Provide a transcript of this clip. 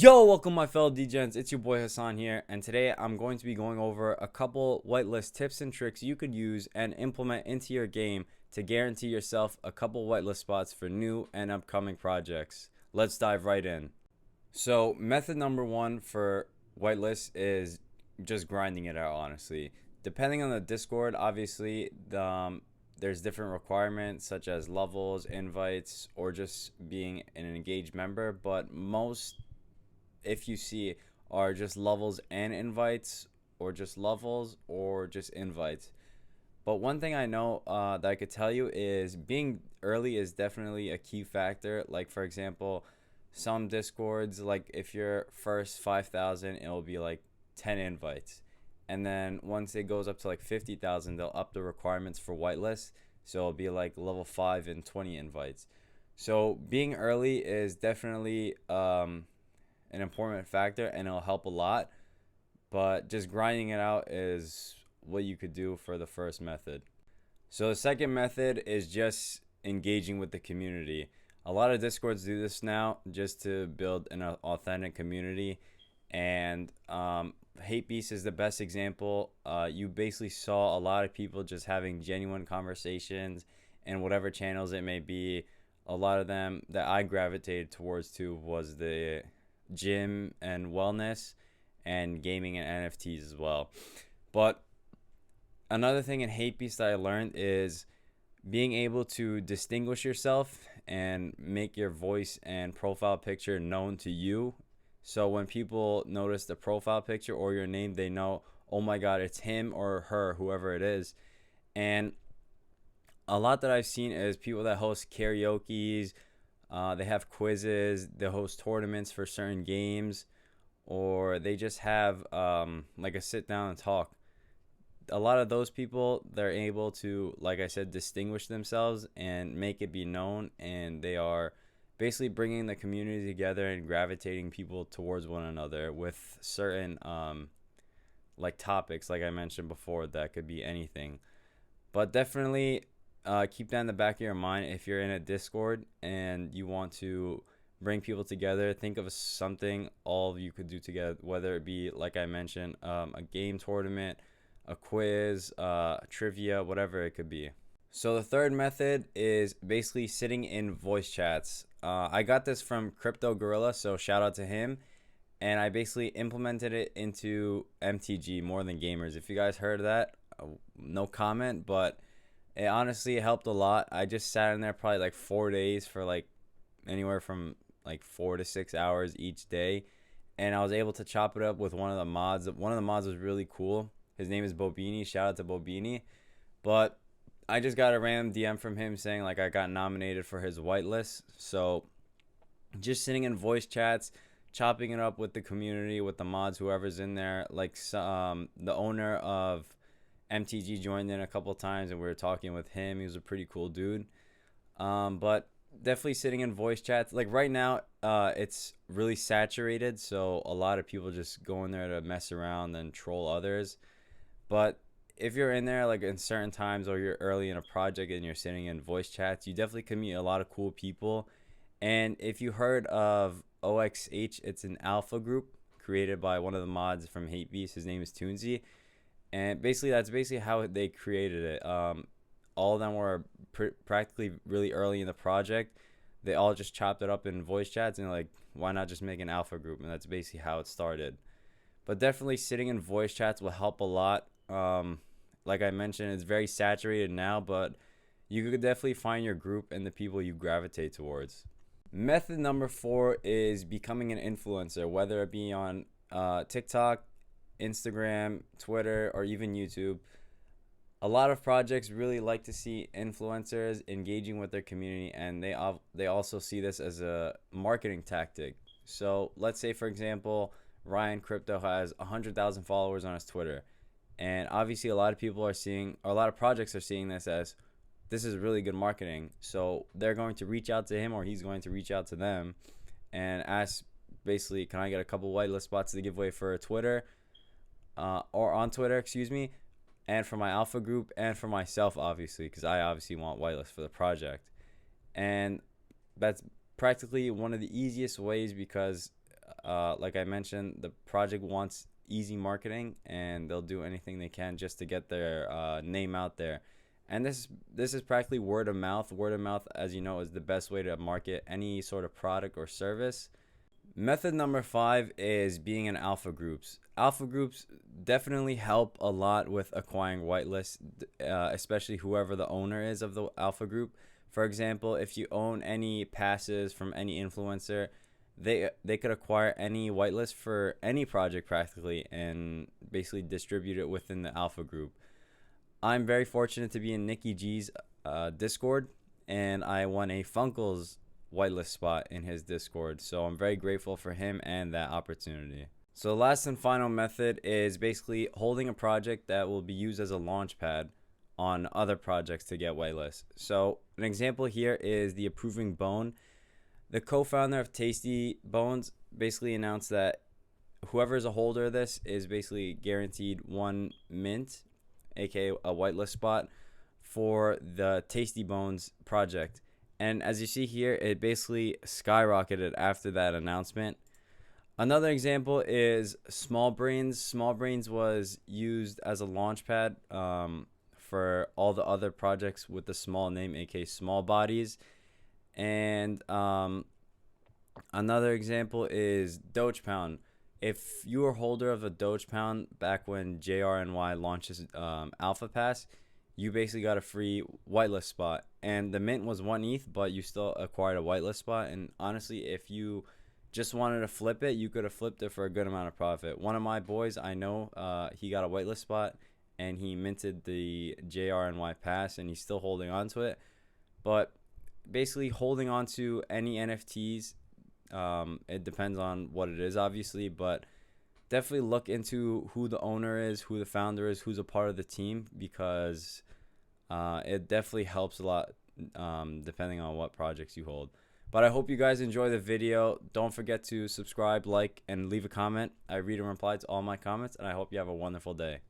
Yo, welcome my fellow degens, it's your boy Hassan here, and today I'm going to be going over a couple whitelist tips and tricks you could use and implement into your game to guarantee yourself a couple whitelist spots for new and upcoming projects. Let's dive right in. So method number one for whitelist is just grinding it out, honestly. Depending on the Discord, obviously, there's different requirements such as levels, invites, or just being an engaged member, but most, if you see, are just levels and invites, or just levels or just invites. But one thing I know that I could tell you is being early is definitely a key factor. Like, for example, some Discords, like if you're first 5,000, it'll be like 10 invites. And then once it goes up to like 50,000, they'll up the requirements for whitelist. So it'll be like level 5 and 20 invites. So being early is definitely an important factor, and it'll help a lot. But just grinding it out is what you could do for the first method. So the second method is just engaging with the community. A lot of Discords do this now just to build an authentic community. And hapebeast is the best example. You basically saw a lot of people just having genuine conversations, and whatever channels it may be. A lot of them that I gravitated towards was the gym and wellness, and gaming and NFTs as well. But another thing in hapebeast that I learned is being able to distinguish yourself and make your voice and profile picture known to you. So when people notice the profile picture or your name, they know, oh my god, it's him or her, whoever it is. And a lot that I've seen is people that host karaoke's, they have quizzes, they host tournaments for certain games, or they just have like a sit down and talk. A lot of those people, they're able to, like I said, distinguish themselves and make it be known, and they are basically bringing the community together and gravitating people towards one another with certain like topics, like I mentioned before, that could be anything. But definitely keep that in the back of your mind. If you're in a Discord and you want to bring people together, think of something all you could do together, whether it be, like I mentioned, a game tournament, a quiz, trivia, whatever it could be. So the third method is basically sitting in voice chats. I got this from CryptoGorilla, so shout out to him. And I basically implemented it into MTG, More Than Gamers. If you guys heard of that, no comment, but it honestly helped a lot. I just sat in there probably like 4 days for like anywhere from like 4 to 6 hours each day. And I was able to chop it up with one of the mods. One of the mods was really cool. His name is Bobini. Shout out to Bobini. But I just got a random DM from him saying like I got nominated for his whitelist. So just sitting in voice chats, chopping it up with the community, with the mods, whoever's in there. Like the owner of MTG joined in a couple times, and we were talking with him. He was a pretty cool dude. But definitely sitting in voice chats. Like right now, it's really saturated, so a lot of people just go in there to mess around and troll others. But if you're in there like in certain times, or you're early in a project and you're sitting in voice chats, you definitely can meet a lot of cool people. And if you heard of OXH, it's an alpha group created by one of the mods from hapebeast. His name is Toonsy. And basically, that's basically how they created it. All of them were practically really early in the project. They all just chopped it up in voice chats, and like, why not just make an alpha group? And that's basically how it started. But definitely sitting in voice chats will help a lot. Like I mentioned, it's very saturated now, but you could definitely find your group and the people you gravitate towards. Method number 4 is becoming an influencer, whether it be on TikTok, Instagram, Twitter, or even YouTube. A lot of projects really like to see influencers engaging with their community, and they also see this as a marketing tactic. So let's say, for example, Ryan Crypto has 100,000 followers on his Twitter, and obviously a lot of projects are seeing this as, this is really good marketing. So they're going to reach out to him, or he's going to reach out to them and ask, basically, can I get a couple whitelist spots to give away for Twitter, or on Twitter, excuse me, and for my alpha group, and for myself, obviously, because I obviously want whitelist for the project. And that's practically one of the easiest ways, because like I mentioned, the project wants easy marketing, and they'll do anything they can just to get their name out there. And this is practically word of mouth. Word of mouth, as you know, is the best way to market any sort of product or service. Method number 5 is being in alpha groups. Alpha groups definitely help a lot with acquiring whitelists, especially whoever the owner is of the alpha group. For example, if you own any passes from any influencer, they could acquire any whitelist for any project practically and basically distribute it within the alpha group. I'm very fortunate to be in Nikki G's Discord, and I won a Funkles whitelist spot in his Discord, so I'm very grateful for him and that opportunity. So last and final method is basically holding a project that will be used as a launch pad on other projects to get whitelists. So an example here is the Approving Bone. The co-founder of Tasty Bones basically announced that whoever is a holder of this is basically guaranteed 1 mint, aka a whitelist spot, for the Tasty Bones project. And as you see here, it basically skyrocketed after that announcement. Another example is Small Brains. Small Brains was used as a launch pad for all the other projects with the small name, aka Small Bodies. And another example is Doge Pound. If you were holder of a Doge Pound back when JRNY launches Alpha Pass, you basically got a free whitelist spot. And the mint was 1 ETH, but you still acquired a whitelist spot. And honestly, if you just wanted to flip it, you could have flipped it for a good amount of profit. One of my boys, I know, he got a whitelist spot, and he minted the JRNY pass, and he's still holding on to it. But basically, holding on to any NFTs, it depends on what it is, obviously, but definitely look into who the owner is, who the founder is, who's a part of the team, because it definitely helps a lot depending on what projects you hold. But I hope you guys enjoy the video. Don't forget to subscribe, like, and leave a comment. I read and reply to all my comments, and I hope you have a wonderful day.